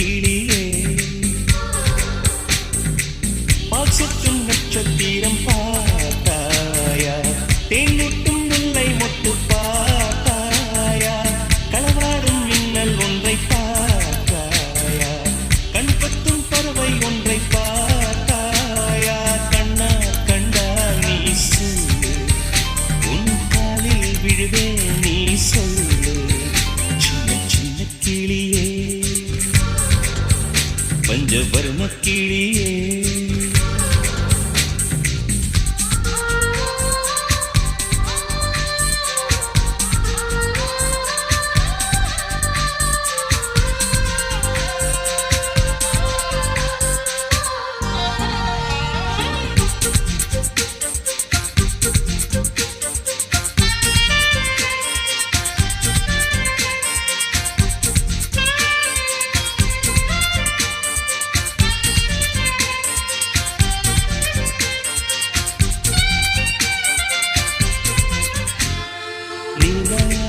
கிளியே பாசுக்கும் நட்சத்திரம் பார்த்தாயா தேன்முட்டும் முல்லை மொட்டு பார்த்தாயா களவாடும் மின்னல் ஒன்றை பார்த்தாயா கண்பத்தும் பறவை ஒன்றை பார்த்தாயா கண்ணா கண்டா நீ சொல்லு உன் காலில் விழுவே நீ சொல்லு சின்ன சின்ன கிளியே பஞ்சவர்ண கிளியே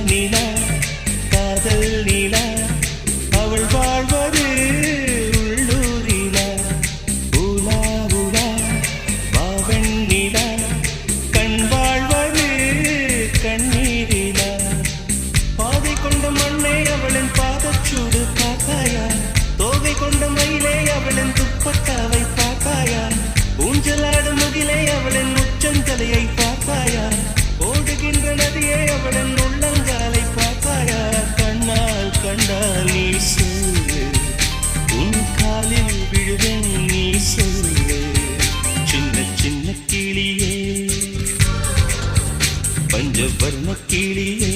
நிலா காதல் நிலா அவள் வாழ்வது உள்ளூரிலா உலா உலா பாவன் நிலா கண் வாழ்வது கண்ணீரிலா பாதை கொண்ட மண்ணை அவளின் பாதச்சூடு பார்த்தாயா தோகை கொண்ட மயிலே அவளின் துப்பட்டாவை பார்த்தாயா ஊஞ்சலாடும் முகிலே அவளின் உச்சந்தலையை பார்த்தாயா ஓடுகின்ற நதியே அவளின் உள்ளங்காலை பார்த்தாயா கண்ணால் கண்டால் நீ சொல்லு உன் காலில் விழுவேன் நீ சொல்லு சின்ன சின்ன கிளியே பஞ்சவர்ண கிளியே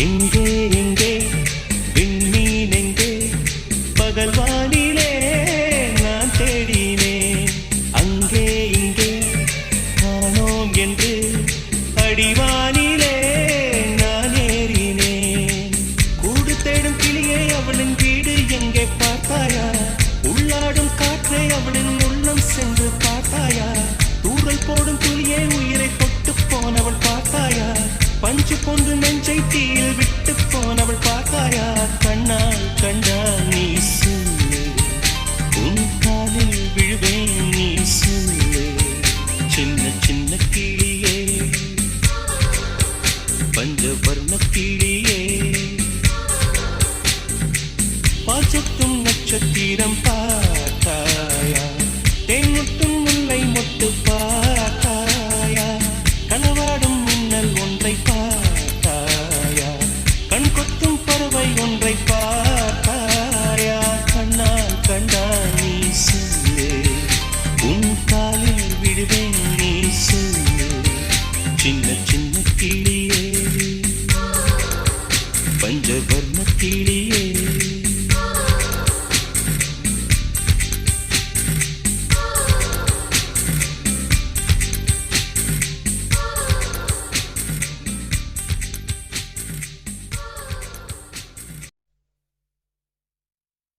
எங்கே எங்கே விண்மீன் எங்கே பகல்வானிலே நான் தேடினேன் அங்கே இங்கே காணோம் என்று அடிவானிலே நான் ஏறினேன் கூடு தேடும் கிளியை அவளின் வீடு எங்கே பார்த்தாயா உள்ளாடும் காற்றை அவளின் உள்ளம் சென்று பார்த்தாயா தூரல் போடும் துளியை உயிரை தொட்டு போனவள் பார்த்தாயா பஞ்சு போன்று நெஞ்சை தீயில் விட்டு போனவள் பார்த்தாயா கண்ணால் கண்டால் நீ சொல்லு உன் காலில் விழுவேன் நீ சொல்லு சின்ன சின்ன கிளியே பஞ்சவர்ண கிளியே பாசத்தும் நட்சத்திரம் பார்த்தாயா தேன்முட்டும் முல்லை மொட்டு பார்த்தாயா கனவாடும் மின்னல் ஒன்றை பார்த்தாயா கண் கொத்தும் பறவை ஒன்றை பார்த்தாயா கண்ணால் கண்டால் நீ சொல்லு உன் காலில் விடுவேன் நீ சொல்லு சின்ன சின்ன கிளியே பஞ்சவர்ண கிளியே